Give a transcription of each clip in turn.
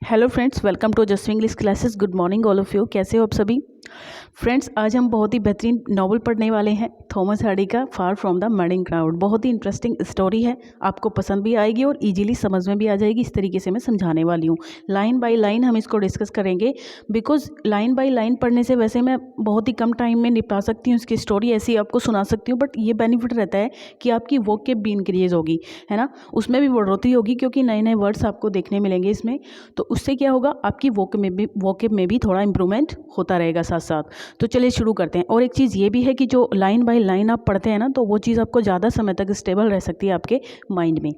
Hello friends, welcome to just English classes. Good morning all of you. कैसे हो आप सभी? फ्रेंड्स, आज हम बहुत ही बेहतरीन नॉवल पढ़ने वाले हैं, थॉमस हार्डी का फार फ्रॉम द मडिंग क्राउड। बहुत ही इंटरेस्टिंग स्टोरी है, आपको पसंद भी आएगी और इजीली समझ में भी आ जाएगी। इस तरीके से मैं समझाने वाली हूँ, लाइन बाय लाइन हम इसको डिस्कस करेंगे। बिकॉज लाइन बाय लाइन पढ़ने से वैसे मैं बहुत ही कम टाइम में निपटा सकती हूँ इसकी स्टोरी, ऐसी आपको सुना सकती हूँ, बट ये बेनिफिट रहता है कि आपकी वोकेब भी इंक्रीज होगी, है ना, उसमें भी बढ़ोतरी होगी क्योंकि नए नए वर्ड्स आपको देखने मिलेंगे इसमें। तो उससे क्या होगा, आपकी वोकेब में भी थोड़ा इंप्रूवमेंट होता रहेगा साथ साथ। तो चलिए शुरू करते हैं। और एक चीज़ ये भी है कि जो लाइन बाय लाइन आप पढ़ते हैं ना, तो वो चीज़ आपको ज़्यादा समय तक स्टेबल रह सकती है आपके माइंड में।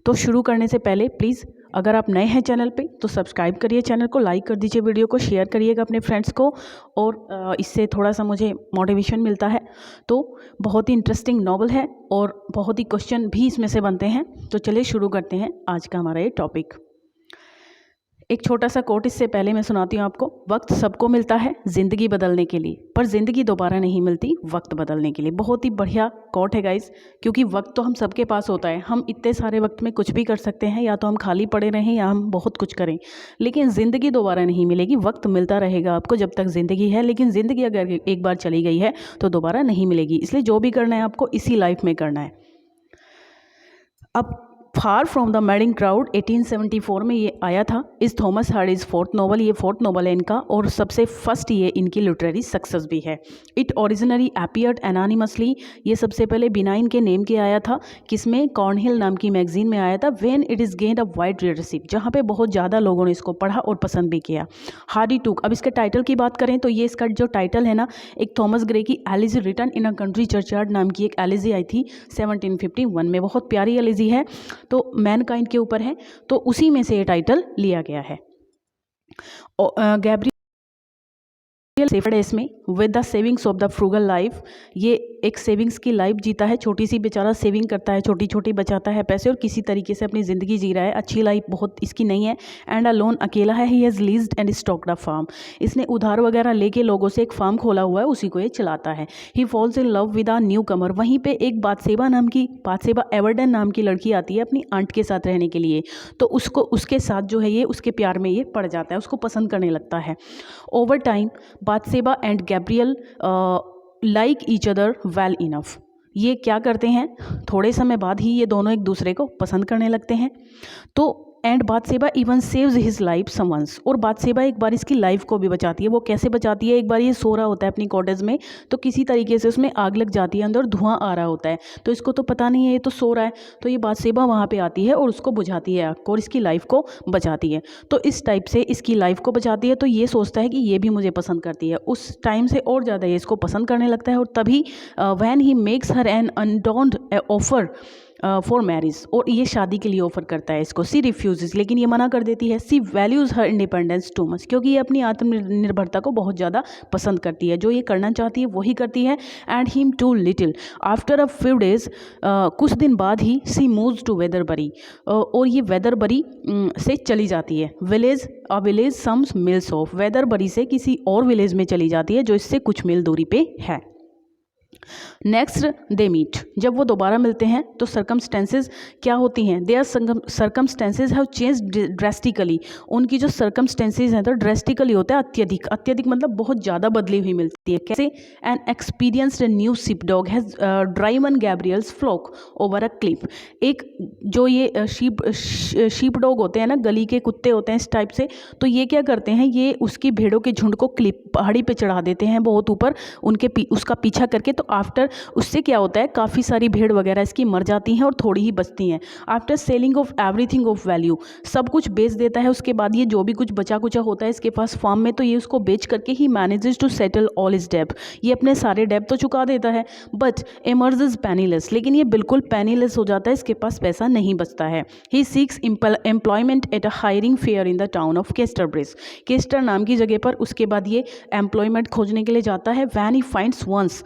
तो शुरू करने से पहले प्लीज़, अगर आप नए हैं चैनल पे तो सब्सक्राइब करिए चैनल को, लाइक कर दीजिए, वीडियो को शेयर करिएगा अपने फ्रेंड्स को, और इससे थोड़ा सा मुझे मोटिवेशन मिलता है। तो बहुत ही इंटरेस्टिंग नॉवल है और बहुत ही क्वेश्चन भी इसमें से बनते हैं। तो चलिए शुरू करते हैं आज का हमारा ये टॉपिक। एक छोटा सा कोट इससे पहले मैं सुनाती हूँ आपको। वक्त सबको मिलता है ज़िंदगी बदलने के लिए, पर ज़िंदगी दोबारा नहीं मिलती वक्त बदलने के लिए। बहुत ही बढ़िया कोट है गाइस, क्योंकि वक्त तो हम सबके पास होता है। हम इतने सारे वक्त में कुछ भी कर सकते हैं, या तो हम खाली पड़े रहें या हम बहुत कुछ करें, लेकिन ज़िंदगी दोबारा नहीं मिलेगी। वक्त मिलता रहेगा आपको जब तक ज़िंदगी है, लेकिन ज़िंदगी अगर एक बार चली गई है तो दोबारा नहीं मिलेगी। इसलिए जो भी करना है आपको इसी लाइफ में करना है। अब far from the madding crowd 1874 में ये आया था। इस थॉमस हार्डीज फोर्थ नॉवल, ये फोर्थ नॉवल है इनका, और सबसे फर्स्ट ये इनकी लिटरेरी सक्सेस भी है। इट ओरिजिनली अपीयर्ड एनोनिमसली, ये सबसे पहले बिना इनके नेम के आया था। किसमें? कॉर्नहिल नाम की मैगजीन में आया था। When it is gained a wide readership, जहाँ पे बहुत ज़्यादा लोगों ने इसको पढ़ा और पसंद भी किया। हार्डी टूक, अब इसके टाइटल की बात करें तो ये इसका जो टाइटल है ना, एक थॉमस ग्रे की elegy written in a country churchyard नाम की एक एलिजी आई थी 1751 में। बहुत प्यारी एलिजी है, तो मैनकाइंड के ऊपर है, तो उसी में से ये टाइटल लिया गया है। गैब्रियल इसमें with the savings of the frugal life, ये एक सेविंग्स की लाइफ जीता है। छोटी सी बेचारा सेविंग करता है, छोटी छोटी बचाता है पैसे और किसी तरीके से अपनी ज़िंदगी जी रहा है। अच्छी लाइफ बहुत इसकी नहीं है। एंड अलोन, अकेला है। He has leased and stocked a farm, इसने उधार वगैरह लेके लोगों से एक फार्म खोला हुआ है, उसी को ये चलाता है। He falls in love with a newcomer, वहीं पे एक बातसेबा एवर्डन नाम की लड़की आती है अपनी आंट के साथ रहने के लिए, तो उसके साथ जो है ये उसके प्यार में ये पड़ जाता है, उसको पसंद करने लगता है। Over time Bathsheba and Gabriel like each other well enough, ये क्या करते हैं, थोड़े समय बाद ही ये दोनों एक दूसरे को पसंद करने लगते हैं। तो and Bathsheba even saves his life somehow, और बातसेबा एक बार इसकी लाइफ को भी बचाती है। वो कैसे बचाती है? एक बार ये सो रहा होता है अपनी कॉटेज में, तो किसी तरीके से उसमें आग लग जाती है, अंदर धुआं आ रहा होता है, तो इसको तो पता नहीं है, ये तो सो रहा है। तो ये बातसेबा वहाँ पे आती है और उसको बुझाती है आग को और इसकी लाइफ को बचाती है। तो इस टाइप से इसकी लाइफ को बचाती है, तो ये सोचता है कि ये भी मुझे पसंद करती है। उस टाइम से और ज़्यादा ये इसको पसंद करने लगता है, और तभी when he makes her an unadorned offer for marriage, और ये शादी के लिए ऑफर करता है इसको। सी रिफ्यूजेस, लेकिन ये मना कर देती है। She values her independence too much, क्योंकि ये अपनी आत्मनिर्भरता को बहुत ज़्यादा पसंद करती है। जो ये करना चाहती है वही करती है। And him to little after a few days, कुछ दिन बाद ही सी मूव्स टू वेदरबरी, और ये वेदरबरी से चली जाती है। विलेज सम्स मिल्स ऑफ, वेदरबरी से किसी और विलेज में चली जाती है जो इससे कुछ मील दूरी पे है। नेक्स्ट दे मीट, जब वो दोबारा मिलते हैं तो सर्कमस्टेंसेज क्या होती हैं? Their circumstances have change drastically, उनकी जो सर्कमस्टेंसेज हैं तो ड्रेस्टिकली होता है अत्यधिक। अत्यधिक मतलब बहुत ज़्यादा बदली हुई मिलती है। कैसे? An experienced new sheepdog has driven Gabriel's flock over a cliff, एक जो ये शीप डॉग होते हैं ना, गली के कुत्ते होते हैं इस टाइप से, तो ये क्या करते हैं, ये उसकी भेड़ों के झुंड को क्लिप पहाड़ी पे चढ़ा देते हैं बहुत ऊपर, उसका पीछा करके। तो आफ्टर, उससे क्या होता है, काफ़ी सारी भेड़ वगैरह इसकी मर जाती हैं और थोड़ी ही बचती हैं। After selling of everything of value, सब कुछ बेच देता है। उसके बाद ये जो भी कुछ बचा कुचा होता है इसके पास फार्म में, तो ये उसको बेच करके ही manages to settle all his डेब्ट, ये अपने सारे डेब्ट तो चुका देता है। बट एमर्जेस पेनीलेस, लेकिन ये बिल्कुल पेनीलेस हो जाता है, इसके पास पैसा नहीं बचता है। He seeks employment at a hiring fair in the town of Casterbridge, Caster नाम की जगह पर उसके बाद ये एम्प्लॉयमेंट खोजने के लिए जाता है। वैन ही फाइंड्स वंस,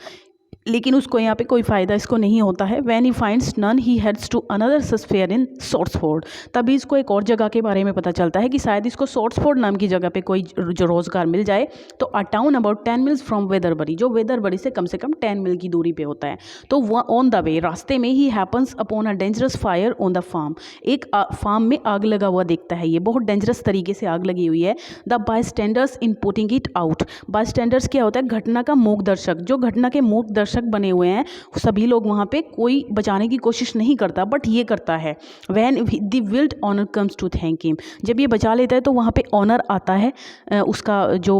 लेकिन उसको यहाँ पे कोई फ़ायदा इसको नहीं होता है। When he finds none he heads to another such fair in Shottsford. तभी इसको एक और जगह के बारे में पता चलता है कि शायद इसको सोर्ट्सफोर्ड नाम की जगह पे कोई जो रोज़गार मिल जाए। तो a town about 10 miles from Weatherbury, जो वेदरबरी से कम 10 मील की दूरी पे होता है। तो वह ऑन द वे, रास्ते में he happens upon a dangerous fire on the farm. एक फार्म में आग लगा हुआ देखता है, ये बहुत डेंजरस तरीके से आग लगी हुई है। The bystanders in putting it out. Bystanders क्या होता है? घटना का मूक दर्शक। जो घटना के मूक दर्शक बने हुए हैं सभी लोग, वहाँ पे कोई बचाने की कोशिश नहीं करता, बट ये करता है। When the veiled owner comes to thank him, जब ये बचा लेता है तो वहाँ पे ऑनर आता है, उसका जो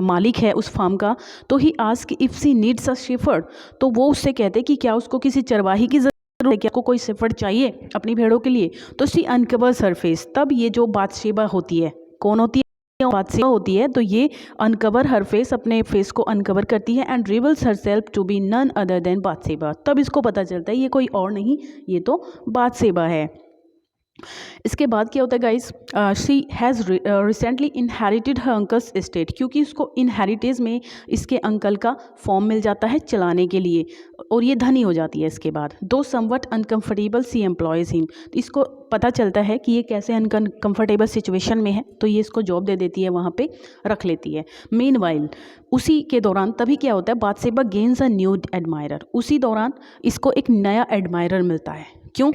मालिक है उस फार्म का। तो he asks if she needs a shepherd, तो वो उससे कहते कि क्या उसको किसी चरवाही की जरूरत है, क्या को कोई शेफर्ड चाहिए अपनी भेड़ों के लिए। तो सी अनकवर सरफेस, तब ये जो बातशेबा होती है, कौन होती है? बादशाह होती है। तो ये अनकवर हर फेस, अपने फेस को अनकवर करती है and reveals herself to be none other than Bathsheba. तब इसको पता चलता है ये कोई और नहीं, ये तो बादशेबा है। इसके बाद क्या होता है guys? She has recently inherited her uncle's estate, क्योंकि उसको इनहेरिटेज में इसके अंकल का फॉर्म मिल जाता है चलाने के लिए, और ये धनी हो जाती है इसके बाद। दो समवट अनकम्फर्टेबल सी एम्प्लॉयज़ हिम, इसको पता चलता है कि ये कैसे अनकम्फर्टेबल सिचुएशन में है, तो ये इसको जॉब दे देती है, वहाँ पे रख लेती है। मीनवाइल, उसी के दौरान तभी क्या होता है? बादशेबा गेन्स अ न्यू एडमायरर, उसी दौरान इसको एक नया एडमायरर मिलता है। क्यों?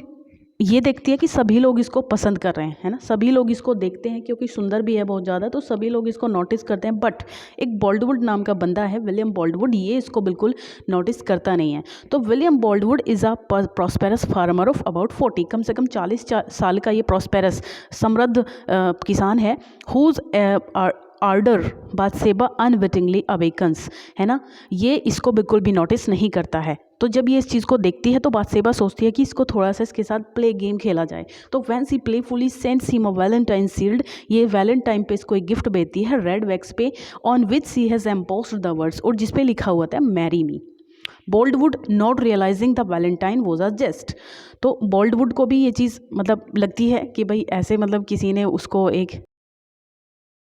ये देखती है कि सभी लोग इसको पसंद कर रहे हैं, है ना, सभी लोग इसको देखते हैं क्योंकि सुंदर भी है बहुत ज़्यादा, तो सभी लोग इसको नोटिस करते हैं। बट एक बॉल्डवुड नाम का बंदा है, विलियम बॉल्डवुड, ये इसको बिल्कुल नोटिस करता नहीं है। तो William Boldwood is a prosperous farmer of about 40, कम से कम 40 साल का ये प्रॉस्पेरस समृद्ध किसान है। हुज आर्डर बादशेबा अनविटिंगली अवेकन्स, है ना, ये इसको बिल्कुल भी नोटिस नहीं करता है। तो जब ये इस चीज़ को देखती है तो बादशेबा सोचती है कि इसको थोड़ा सा इसके साथ प्ले गेम खेला जाए। तो when she playfully sends him a valentine sealed, ये वैलेंटाइन पे इसको एक गिफ्ट भेजती है रेड वैक्स पे, on which she has embossed the words, और जिस पे लिखा हुआ था marry me. Boldwood not realizing the valentine was a jest, तो बोल्डवुड को भी ये चीज़ मतलब लगती है कि भाई ऐसे मतलब किसी ने उसको एक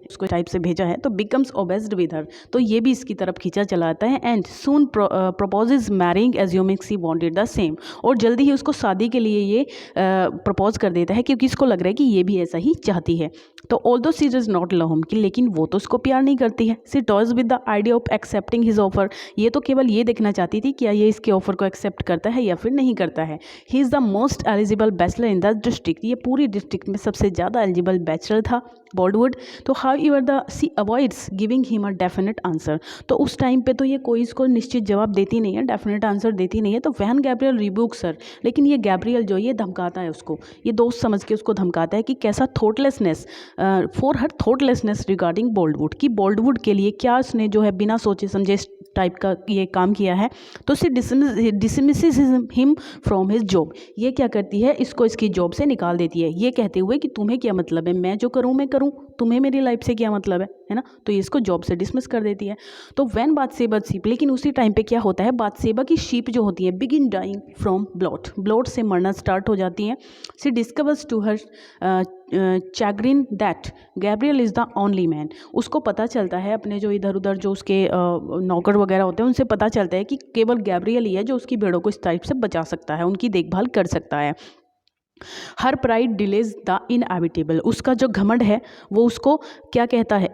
उसको टाइप से भेजा है, तो बिकम्स ओबेस्ड विद हर, तो ये भी इसकी तरफ खींचा चलाता है। And soon proposes marrying assuming she wanted the same, और जल्दी ही उसको शादी के लिए ये प्रपोज कर देता है क्योंकि इसको लग रहा है कि ये भी ऐसा ही चाहती है। तो although she does not love him, लेकिन वो तो उसको प्यार नहीं करती है। She toys with the idea of accepting his offer, ये तो केवल ये देखना चाहती थी क्या ये इसके ऑफर को एक्सेप्ट करता है या फिर नहीं करता है। He is the most eligible bachelor in the district, ये पूरी डिस्ट्रिक्ट में सबसे ज़्यादा एलिजिबल बैचलर था बॉल्डवुड। तो however the she avoids giving him a definite answer, तो उस टाइम पे तो ये कोई इसको निश्चित जवाब देती नहीं है, डेफिनेट आंसर देती नहीं है। तो वैन गैब्रियल रिब्यूक सर, लेकिन ये गैब्रियल जो ये धमकाता है उसको, ये दोस्त समझ के उसको धमकाता है कि कैसा thoughtlessness, for her thoughtlessness regarding Boldwood, कि बॉल्डवुड के लिए क्या उसने जो है बिना सोचे समझे टाइप का ये काम किया है। तो she dismisses him from his job, ये क्या करती है? इसको इसकी जॉब से निकाल देती है, ये कहते हुए कि तुम्हें क्या मतलब है, मैं जो करूँ मैं करूँ, तुम्हें मेरी लाइफ से क्या मतलब है ना। तो ये इसको जॉब से डिसमिस कर देती है। तो वैन बादशेबा शीप, लेकिन उसी टाइम पे क्या होता है? बादशेबा की शीप जो होती है begin dying from bloat, bloat से मरना स्टार्ट हो जाती हैं। She discovers to her chagrin that Gabriel is the only man, उसको पता चलता है अपने जो इधर उधर जो उसके नौकर वगैरह होते हैं उनसे पता चलता है कि केवल गैब्रियल ही है जो उसकी भेड़ों को इस टाइप से बचा सकता है, उनकी देखभाल कर सकता है। Her pride delays the inevitable, उसका जो घमंड है वो उसको क्या कहता है?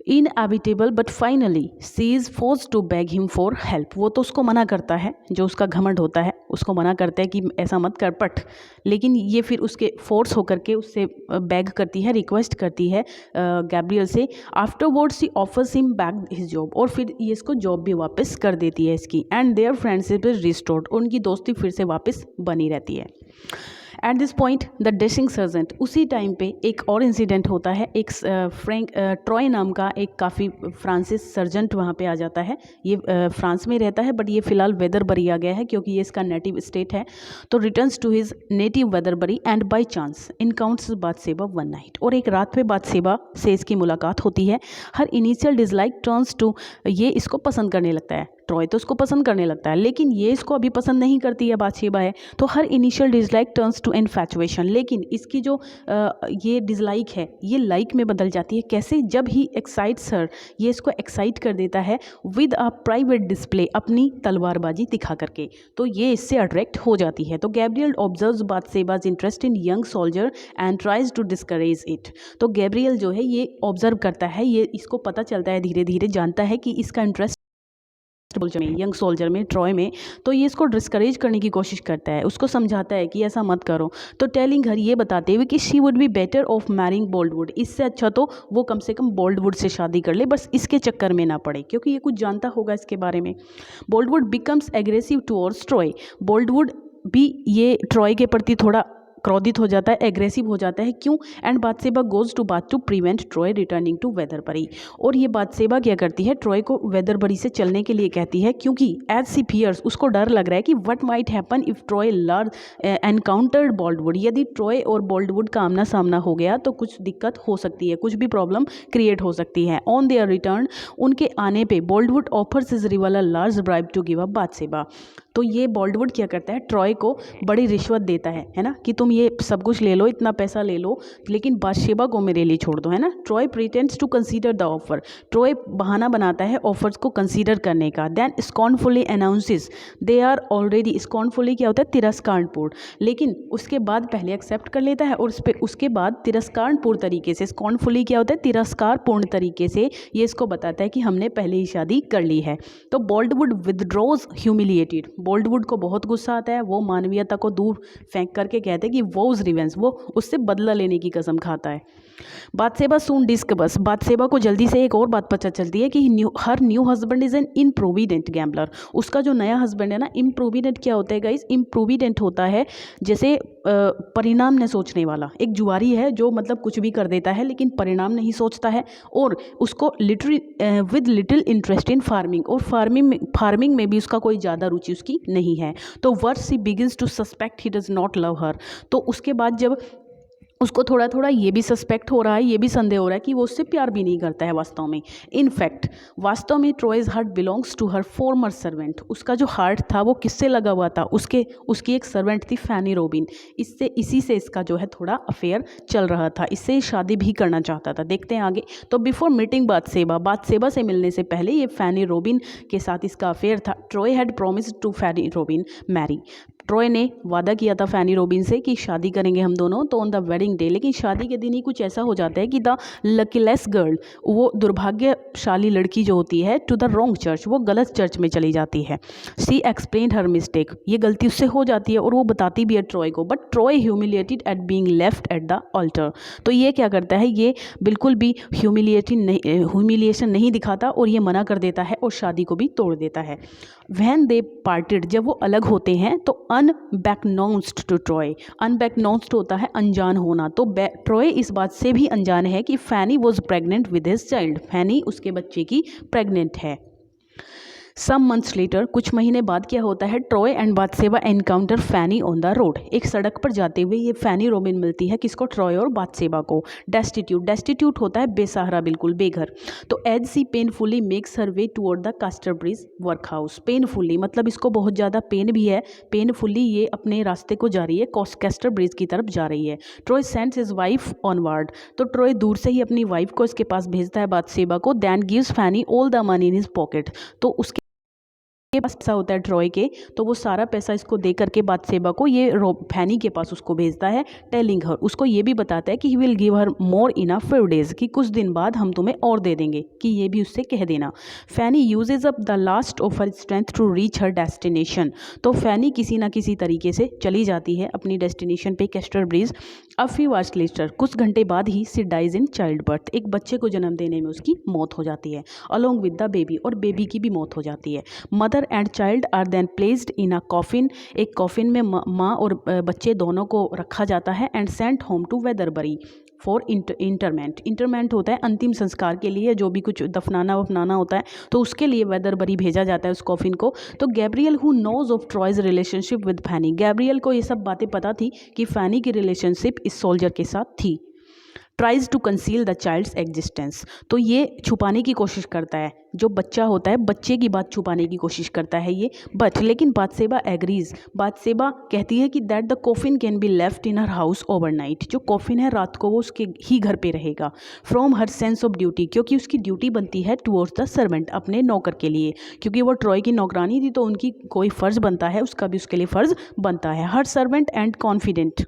Inevitable but finally she is force to beg him for help, वो तो उसको मना करता है, जो उसका घमंड होता है उसको मना करता है कि ऐसा मत कर पट, लेकिन ये फिर उसके फोर्स होकर के उससे बैग करती है, रिक्वेस्ट करती है गैब्रियल से। Afterward she offers him back his job, और फिर ये इसको जॉब भी वापस कर देती है इसकी। And their friendship is restored, उनकी दोस्ती फिर से वापस बनी रहती है। At this point the dashing sergeant, उसी टाइम पे एक और इंसिडेंट होता है। एक फ्रैंक ट्रॉय नाम का एक काफ़ी फ्रांसिस सर्जेंट वहाँ पे आ जाता है। ये फ्रांस में रहता है बट ये फ़िलहाल वेदरबरी आ गया है क्योंकि ये इसका नेटिव स्टेट है। तो returns to his native Weatherbury and by chance encounters Bathsheba one night, और एक रात में बादशेबा से इसकी मुलाकात होती है। Her initial dislike turns to, ये इसको पसंद करने लगता है। ट्रॉय तो उसको पसंद करने लगता है, लेकिन ये इसको अभी पसंद नहीं करती है, बातशेबा है। तो her initial dislike turns to infatuation, लेकिन इसकी जो ये डिसलाइक है ये लाइक में बदल जाती है। कैसे? जब ही एक्साइट्स हर, ये इसको एक्साइट कर देता है विद अ प्राइवेट डिस्प्ले, अपनी तलवारबाजी दिखा करके, तो ये इससे अट्रैक्ट हो जाती है। तो Gabriel observes Bathsheba's interest in young soldier and tries to discourage it. तो गैब्रियल जो है ये ऑब्जर्व करता है, ये इसको पता चलता है, धीरे धीरे जानता है कि इसका इंटरेस्ट यंग सोल्जर में, ट्रॉय में, तो ये इसको डिस्करेज करने की कोशिश करता है, उसको समझाता है कि ऐसा मत करो। तो टेलिंग हर, ये बताते हुए कि she would be better off marrying Boldwood, इससे अच्छा तो वो कम से कम बोल्डवुड से शादी कर ले, बस इसके चक्कर में ना पड़े, क्योंकि ये कुछ जानता होगा इसके बारे में। बोल्डवुड बिकम्स एग्रेसिव टुवर्ड्स ट्रॉय, बोल्डवुड भी ये ट्रॉय के प्रति थोड़ा क्रोधित हो जाता है, एग्रेसिव हो जाता है। क्यों? And Bathsheba goes to Bath to prevent Troy returning to Weatherbury, और ये बाथशेबा क्या करती है, ट्रॉय को वेदरबरी से चलने के लिए कहती है, क्योंकि एज सी फियर्स, उसको डर लग रहा है कि what might happen if Troy large encountered Boldwood, यदि ट्रॉय और बोल्डवुड का आमना सामना हो गया तो कुछ दिक्कत हो सकती है, कुछ भी प्रॉब्लम क्रिएट हो सकती है। ऑन देयर रिटर्न, उनके आने पे Boldwood offers his rival a large bribe to give up Bathsheba, तो ये बोल्डवुड क्या करता है, ट्रॉय को बड़ी रिश्वत देता है ना, कि तुम ये सब कुछ ले लो, इतना पैसा ले लो, लेकिन बाथशेबा को मेरे लिए छोड़ दो, है ना। Troy pretends to consider the offer, Troy बहाना बनाता है ऑफर्स को कंसीडर करने का। Then scornfully announces they are already, scornfully क्या होता है, तिरस्कारपूर्ण, लेकिन उसके बाद पहले एक्सेप्ट कर लेता है और उसके बाद तिरस्कारपूर्ण तरीके से, स्कॉर्नफुली क्या होता है, तिरस्कारपूर्ण तरीके से ये इसको बताता है कि हमने पहले ही शादी कर ली है। तो बोल्डवुड विदड्रॉज ह्यूमिलिएटेड, बोल्डवुड को बहुत गुस्सा आता है, वो मानवीयता को दूर फेंक करके कहते हैं कि वो रिवेंज, वो उससे बदला लेने की कसम खाता है। बाथशेबा सून डिस्कस, बाथशेबा को जल्दी से एक और बात पता चलती है कि her new husband is an improvident gambler, उसका जो नया हस्बैंड है ना, इम्प्रोविडेंट क्या होता है गाइस, इम्प्रोविडेंट होता है जैसे परिणाम न सोचने वाला, एक जुआरी है जो मतलब कुछ भी कर देता है लेकिन परिणाम नहीं सोचता है, और उसको with little interest in farming, और फार्मिंग में भी उसका कोई ज़्यादा रुचि उसकी नहीं है। तो worse he begins to suspect he does not love her, तो उसके बाद जब उसको थोड़ा थोड़ा ये भी सस्पेक्ट हो रहा है, ये भी संदेह हो रहा है कि वो उससे प्यार भी नहीं करता है वास्तव में। इनफैक्ट वास्तव में Troy's heart belongs to her former servant, उसका जो हार्ट था वो किससे लगा हुआ था, उसकी एक सर्वेंट थी फैनी रोबिन, इसी से इसका जो है थोड़ा अफेयर चल रहा था, इससे शादी भी करना चाहता था। देखते हैं आगे। तो बिफोर मीटिंग बाथशेबा से मिलने से पहले ये फैनी रोबिन के साथ इसका अफेयर था। Troy had promised to Fanny Robin marry, Troy ने वादा किया था फैनी रोबिन से कि शादी करेंगे हम दोनों, तो ऑन द वेडिंग डे, लेकिन शादी के दिन ही कुछ ऐसा हो जाता है कि द लकीलेस गर्ल, वो दुर्भाग्यशाली लड़की जो होती है, टू द रॉन्ग चर्च, वो गलत चर्च में चली जाती है। सी एक्सप्लेन्ड हर मिस्टेक, ये गलती उससे हो जाती है और वो बताती भी है ट्रॉय को, but Troy humiliated at being left at the altar, तो ये क्या करता है, ये बिल्कुल भी ह्यूमिलिएशन नहीं दिखाता और ये मना कर देता है और शादी को भी तोड़ देता है। व्हेन दे पार्टेड, जब वो अलग होते हैं तो अनबैकनाउंस्ड टू ट्रॉय, अनबैकनाउंस्ड होता है अनजान होना, तो ट्रॉय इस बात से भी अनजान है कि Fanny was pregnant with his child, Fanny उसके बच्चे की प्रेग्नेंट है। सम मंथ्स लेटर, कुछ महीने बाद क्या होता है, Troy and Bathsheba encounter Fanny on the road, एक सड़क पर जाते हुए ये फैनी रोबिन मिलती है, किसको, ट्रॉय और बाथशेबा को। डेस्टिट्यूट होता है बेसहारा, बिल्कुल बेघर। तो as she painfully makes her way toward the Casterbridge workhouse, painfully मतलब इसको बहुत ज़्यादा पेन भी है, पेनफुली ये अपने रास्ते को जा रही है, कास्टरब्रिज की तरफ जा रही है। Troy sends his wife onward, तो ट्रॉय दूर से ही अपनी वाइफ को इसके पास भेजता है बाथशेबा को। Then gives Fanny all the money in his pocket, तो उसके पास पैसा होता है ट्रॉय के, तो वो सारा पैसा इसको दे करके बाथशेबा को ये फैनी के पास उसको भेजता है। टेलिंग हर, उसको ये भी बताता है कि he will give her more in a few days, कि कुछ दिन बाद हम तुम्हें और दे देंगे, कि ये भी उससे कह देना। Fanny uses up the last of her strength to reach her destination, तो फैनी किसी ना किसी तरीके से चली जाती है अपनी डेस्टिनेशन पे, Casterbridge. A few hours later, कुछ घंटे बाद ही सी डाइज इन चाइल्ड बर्थ, एक बच्चे को जन्म देने में उसकी मौत हो जाती है। अलोंग विद द बेबी, और बेबी की भी मौत हो जाती है। Mother and child are then placed in a coffin, एक कॉफिन में माँ और बच्चे दोनों को रखा जाता है। And sent home to Weatherbury for interment होता है अंतिम संस्कार के लिए, जो भी कुछ दफनाना वफनाना होता है तो उसके लिए वेदरबरी भेजा जाता है उस कॉफिन को। तो Gabriel who knows of Troy's relationship with Fanny, Gabriel को ये सब बातें पता थी कि फैनी की रिलेशनशिप इस सोल्जर के साथ थी। Tries to conceal the child's existence, तो ये छुपाने की कोशिश करता है, जो बच्चा होता है बच्चे की बात छुपाने की कोशिश करता है ये, बट लेकिन बाथशेबा एग्रीज, बाथशेबा कहती है कि that the coffin can be left in her house overnight, जो कॉफिन है रात को वो उसके ही घर पे रहेगा, from her sense of duty, क्योंकि उसकी ड्यूटी बनती है टुवर्ड्स द सर्वेंट, अपने नौकर के लिए, क्योंकि वो ट्रॉय की नौकरानी थी तो उनकी कोई फ़र्ज़ बनता है, उसका भी उसके लिए फ़र्ज़ बनता है। हर सर्वेंट एंड कॉन्फिडेंट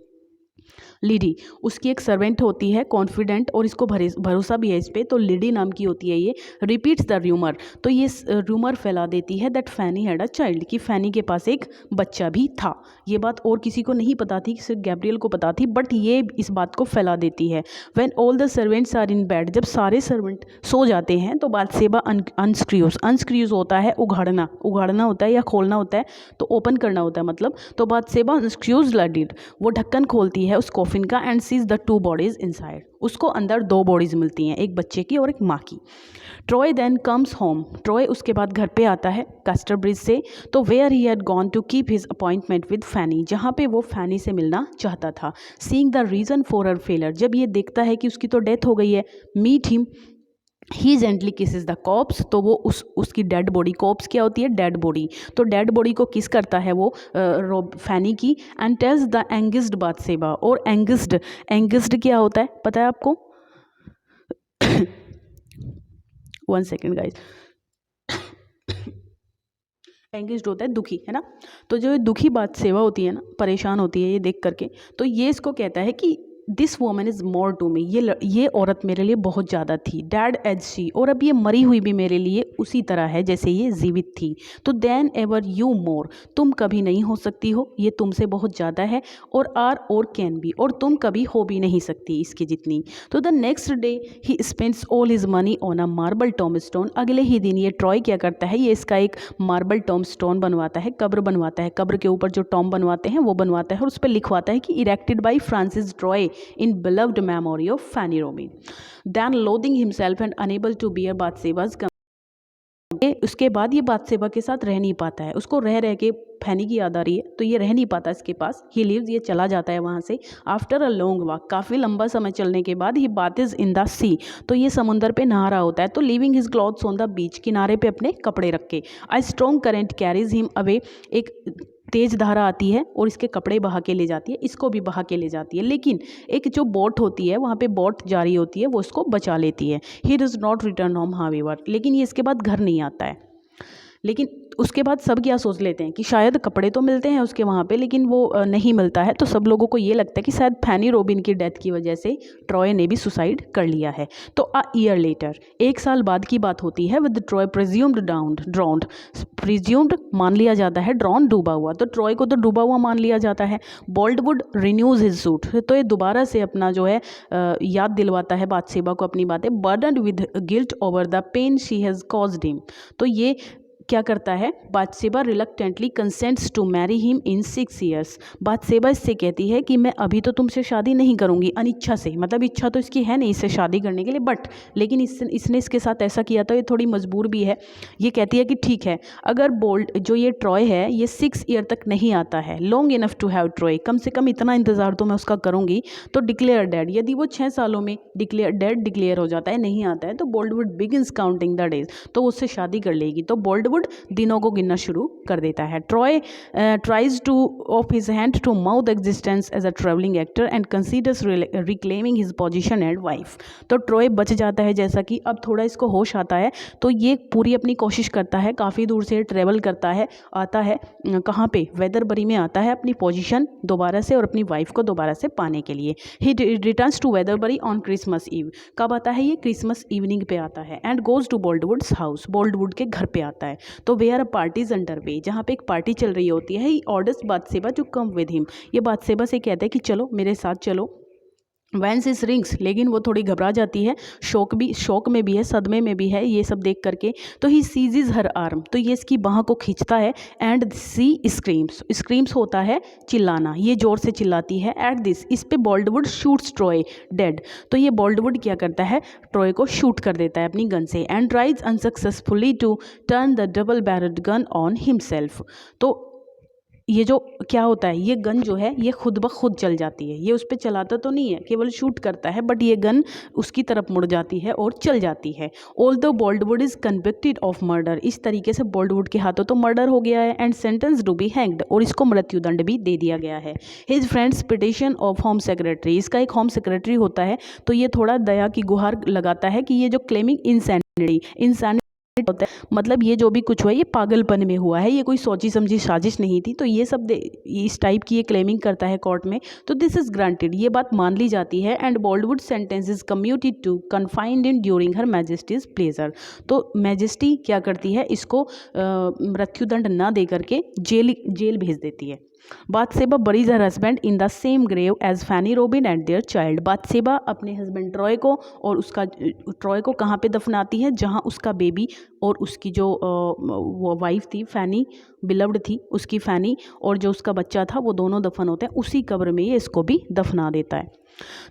लिडी, उसकी एक सर्वेंट होती है कॉन्फिडेंट और इसको भरोसा भी है इस पर, तो लिडी नाम की होती है ये। रिपीट्स द र्यूमर, तो ये र्यूमर फैला देती है that Fanny had a child, कि फैनी के पास एक बच्चा भी था। ये बात और किसी को नहीं पता थी, सिर्फ गैब्रियल को पता थी, बट ये इस बात को फैला देती है। When all the servants are in bed, जब सारे सर्वेंट सो जाते हैं तो बाथशेबा अनस्क्रूज होता है उघाड़ना होता है या खोलना होता है, तो ओपन करना होता है मतलब, तो बाथशेबा अनस्क्रूज लडिड, वो ढक्कन खोलती है उस कॉफिन का, and sees the 2 bodies inside, उसको अंदर 2 बॉडीज मिलती हैं, एक बच्चे की और एक माँ की। Troy then comes home, Troy उसके बाद घर पे आता है कास्टर ब्रिज से, तो where he had gone to keep his appointment with Fanny, जहाँ पे वो फैनी से मिलना चाहता था। Seeing the reason for her failure, जब ये देखता है कि उसकी तो डेथ हो गई है, meet him he gently kisses the corpse, तो वो उसकी डेड बॉडी, कॉप्स क्या होती है, डेड बॉडी, तो डेड बॉडी को किस करता है वो फैनी की, and tells the anguished Bathsheba, और एंगिस्ड क्या होता है पता है आपको? 1 सेकेंड गाइज। एंगेज्ड होता है दुखी, है ना, तो जो दुखी बाथशेबा होती है ना, परेशान होती है ये देख करके, तो ये इसको कहता है कि this woman is more to me, ये औरत मेरे लिए बहुत ज़्यादा थी, डैड एज शी, और अब ये मरी हुई भी मेरे लिए उसी तरह है जैसे ये जीवित थी, तो देन एवर यू मोर, तुम कभी नहीं हो सकती हो, ये तुमसे बहुत ज़्यादा है, और आर और कैन बी, और तुम कभी हो भी नहीं सकती इसकी जितनी। तो the next day he spends all his money on a marble Tom stone, अगले ही दिन ये ट्रॉय क्या करता है, ये इसका एक मार्बल टॉम स्टोन बनवाता है, कब्र बनवाता है, कब्र के ऊपर जो टॉम बनवाते हैं वो बनवाता है, और उस पर लिखवाता है कि erected by Francis Troy in beloved memory of Fanny Robin. Then loathing himself and unable to bear Bathsheba's company, उसके बाद ये बाथशेबा के साथ रह नहीं पाता है, उसको रह के फैनी की याद आ रही है, तो ये रह नहीं पाता इसके पास, ही लीव्स, ये चला जाता है वहाँ से। आफ्टर अ लॉन्ग वॉक, काफ़ी लंबा समय चलने के बाद, ही बाथ्स इन द सी, तो ये समुंदर पे नहा रहा होता है, तो leaving his clothes on the beach, किनारे पे अपने कपड़े रख के, a strong current carries him away, एक तेज धारा आती है और इसके कपड़े बहा के ले जाती है, इसको भी बहा के ले जाती है, लेकिन एक जो बोट होती है वहाँ पे बोट जारी होती है, वो इसको बचा लेती है। ही does not return home however, लेकिन ये इसके बाद घर नहीं आता है। लेकिन उसके बाद सब क्या सोच लेते हैं कि शायद कपड़े तो मिलते हैं उसके वहाँ पे, लेकिन वो नहीं मिलता है, तो सब लोगों को ये लगता है कि शायद फैनी रोबिन की डेथ की वजह से ट्रॉय ने भी सुसाइड कर लिया है। तो अ ईयर लेटर, 1 साल बाद की बात होती है, with Troy presumed drowned, presumed मान लिया जाता है, ड्रॉन डूबा हुआ, तो ट्रॉय को तो डूबा हुआ मान लिया जाता है। बोल्डवुड रिन्यूज हिज सूट, तो ये दोबारा से अपना जो है याद दिलवाता है बाथशेबा को अपनी बातें, burdened with guilt over the pain she has caused him, तो ये क्या करता है, Bathsheba reluctantly consents to marry him in 6 years, Bathsheba इससे कहती है कि मैं अभी तो तुमसे शादी नहीं करूंगी, अनिच्छा से, मतलब इच्छा तो इसकी है नहीं इससे शादी करने के लिए, बट लेकिन इसने इसके साथ ऐसा किया तो ये थोड़ी मजबूर भी है। ये कहती है कि ठीक है, अगर बोल्ड जो ये ट्रॉय है ये 6 ईयर तक नहीं आता है, long enough to have Troy, कम से कम इतना इंतजार तो मैं उसका करूंगी, तो डिक्लेयर डेड, यदि वो 6 सालों में डिक्लेयर हो जाता है, नहीं आता है, तो बोल्डवुड बिगिंस काउंटिंग द डेज, तो उससे शादी कर लेगी, तो बोल्डवुड दिनों को गिनना शुरू कर देता है। Troy tries to of his hand to mouth existence as a travelling actor and considers reclaiming his position and wife, तो ट्रॉय बच जाता है, जैसा कि अब थोड़ा इसको होश आता है, तो ये पूरी अपनी कोशिश करता है, काफ़ी दूर से ट्रेवल करता है, आता है कहाँ पे, वेदरबरी में आता है अपनी पोजीशन दोबारा से और अपनी वाइफ को दोबारा से पाने के लिए। He returns to Weatherbury on Christmas Eve, कब आता है ये, क्रिसमस इवनिंग पे आता है, and goes to Boldwood's house, Boldwood के घर पे आता है, तो where a party's under way, जहाँ पे एक पार्टी चल रही होती है, he orders Bathsheba to come with him, ये बाथशेबा से कहता है कि चलो मेरे साथ चलो। वैंस इज रिंग्स, लेकिन वो थोड़ी घबरा जाती है, शौक में भी है, सदमे में भी है ये सब देख करके, तो ही सीजीज हर आर्म, तो ये इसकी बाह को खींचता है, एंड सी स्क्रीम्स होता है चिल्लाना, ये जोर से चिल्लाती है, एट दिस, इस पे बोल्डवुड शूट्स ट्रॉय डेड, तो ये बोल्डवुड क्या करता है, ट्रॉय को शूट कर देता है अपनी गन से, and tries unsuccessfully to turn the double barrelled gun on himself, तो ये जो क्या होता है, ये गन जो है ये खुद ब खुद चल जाती है, ये उस पर चलाता तो नहीं है, केवल शूट करता है, बट ये गन उसकी तरफ मुड़ जाती है और चल जाती है। Although Boldwood is convicted of murder, इस तरीके से बॉल्डवुड के हाथों तो मर्डर हो गया है, and sentence to be hanged, और इसको मृत्युदंड भी दे दिया गया है। His friends petition of home secretary, इसका एक होम सेक्रेटरी होता है, तो ये थोड़ा दया की गुहार लगाता है कि ये जो क्लेमिंग इंसानिटी होता है, मतलब ये जो भी कुछ हुआ ये पागलपन में हुआ है, ये कोई सोची समझी साजिश नहीं थी, तो ये सब इस टाइप की ये क्लेमिंग करता है कोर्ट में, तो दिस इज ग्रांटेड, ये बात मान ली जाती है। And Boldwood sentence is commuted to confined in during her Majesty's pleasure, तो मैजेस्टी क्या करती है, इसको मृत्युदंड ना दे करके जेल भेज देती है। Bathsheba buries her husband in the same grave as Fanny Robin and their child, Bathsheba अपने हस्बैंड ट्रॉय को और उसका ट्रॉय को कहाँ पे दफनाती है, जहाँ उसका बेबी और उसकी जो वो वाइफ थी फैनी, बिलव्ड थी उसकी फैनी, और जो उसका बच्चा था वो दोनों दफन होते हैं उसी कब्र में, ये इसको भी दफना देता है।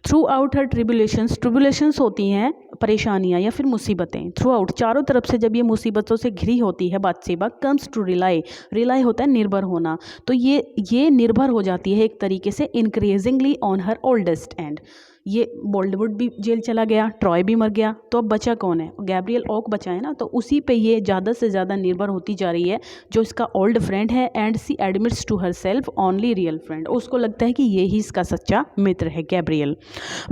थ्रू आउट हर ट्रिबुलेशंस होती हैं परेशानियाँ या फिर मुसीबतें, थ्रू आउट चारों तरफ से जब ये मुसीबतों से घिरी होती है बाथशेबा, कम्स टू रिलाई होता है निर्भर होना, तो ये निर्भर हो जाती है एक तरीके से increasingly on her oldest and, ये बॉल्डवुड भी जेल चला गया, ट्रॉय भी मर गया, तो अब बचा कौन है, गैब्रियल ओक बचा है ना, तो उसी पे ये ज़्यादा से ज़्यादा निर्भर होती जा रही है, जो इसका ओल्ड फ्रेंड है, and she admits to herself only real friend, उसको लगता है कि ये ही इसका सच्चा मित्र है Gabriel.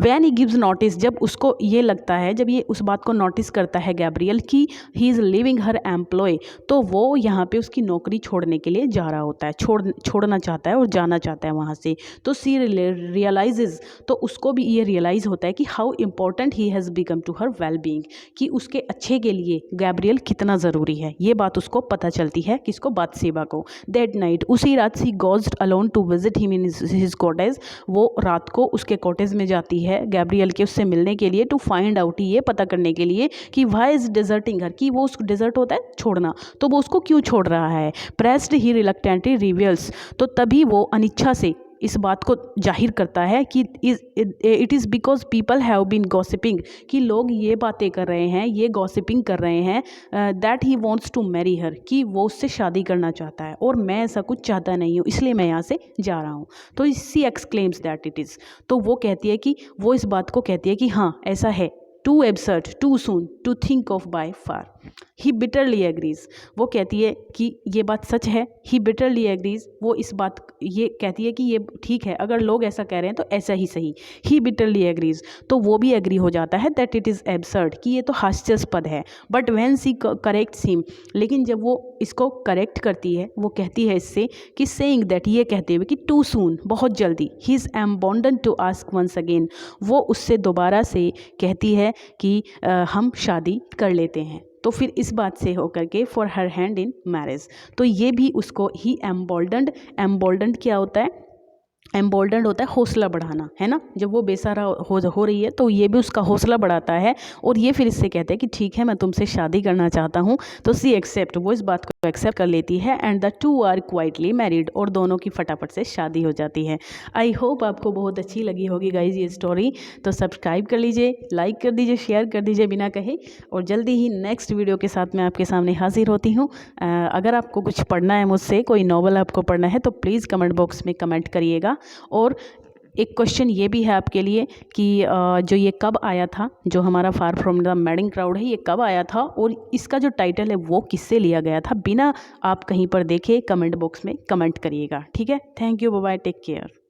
When he gives notice, जब उसको ये लगता है, जब ये उस बात को नोटिस करता है गैब्रियल कि he is leaving her employ, तो वो यहाँ पे उसकी नौकरी छोड़ने के लिए जा रहा होता है, छोड़ना चाहता है और जाना चाहता है वहाँ से, तो सी रियलाइजेज, तो उसको भी ये रियलाइज़ होता है कि how important he has become to her well being, कि उसके अच्छे के लिए गैब्रियल कितना ज़रूरी है, ये बात उसको पता चलती है, किसको, बाथशेबा को। दैट नाइट, उसी रात she goes alone to visit him in his cottage, वो रात को उसके कॉटेज में जाती है गैब्रियल के, उससे मिलने के लिए, टू फाइंड आउट, ये पता करने के लिए कि वाई इज डिजर्टिंग हर, कि वो उसको डिजर्ट होता है छोड़ना, तो वो उसको क्यों छोड़ रहा है। प्रेस्ड ही रिलक्टेंटली रिवील्स, तो तभी वो अनिच्छा से इस बात को जाहिर करता है कि it is because people have been gossiping, कि लोग ये बातें कर रहे हैं, ये गॉसिपिंग कर रहे हैं, that he wants to marry her, कि वो उससे शादी करना चाहता है, और मैं ऐसा कुछ चाहता नहीं हूँ, इसलिए मैं यहाँ से जा रहा हूँ। तो सी एक्सक्लेम्स दैट इट इज़, तो वो कहती है कि वो इस बात को कहती है कि हाँ ऐसा है, too absurd too soon to think of by far, he bitterly agrees, वो कहती है कि ये बात सच है, ही बिटरली एग्रीज, वो इस बात ये कहती है कि ये ठीक है, अगर लोग ऐसा कह रहे हैं तो ऐसा ही सही, ही बिटरली एग्रीज, तो वो भी एग्री हो जाता है दैट इट इज़ एब्सर्ड, कि ये तो हास्यास्पद है। But when she corrects him, लेकिन जब वो इसको करेक्ट करती है, वो कहती है इससे कि सेइंग दैट, ये कहते हुए कि टू सून, बहुत जल्दी, he is emboldened to ask once again, वो उससे दोबारा से कहती है कि हम शादी कर लेते हैं, तो फिर इस बात से होकर के for her hand in marriage, तो ये भी उसको ही एम्बोल्डेंड क्या होता है, एम्बोल्डेंड होता है हौसला बढ़ाना, है ना, जब वो बेसहारा हो रही है तो ये भी उसका हौसला बढ़ाता है, और ये फिर इससे कहते हैं कि ठीक है मैं तुमसे शादी करना चाहता हूँ, तो सी एक्सेप्ट, वो इस बात को एक्सेप्ट कर लेती है, and the two are quietly married, और दोनों की फटाफट से शादी हो जाती है। आई होप आपको बहुत अच्छी लगी होगी गाइज ये स्टोरी, तो सब्सक्राइब कर लीजिए, लाइक कर दीजिए, शेयर कर दीजिए बिना कहे, और जल्दी ही नेक्स्ट वीडियो के साथ मैं आपके सामने हाजिर होती हूँ। अगर आपको कुछ पढ़ना है मुझसे, कोई नॉवल आपको पढ़ना है, तो प्लीज़ कमेंट बॉक्स में कमेंट करिएगा। और एक क्वेश्चन ये भी है आपके लिए कि जो ये कब आया था, जो हमारा far from the madding crowd है, ये कब आया था, और इसका जो टाइटल है वो किससे लिया गया था, बिना आप कहीं पर देखे कमेंट बॉक्स में कमेंट करिएगा, ठीक है। Thank you, bye bye, take care.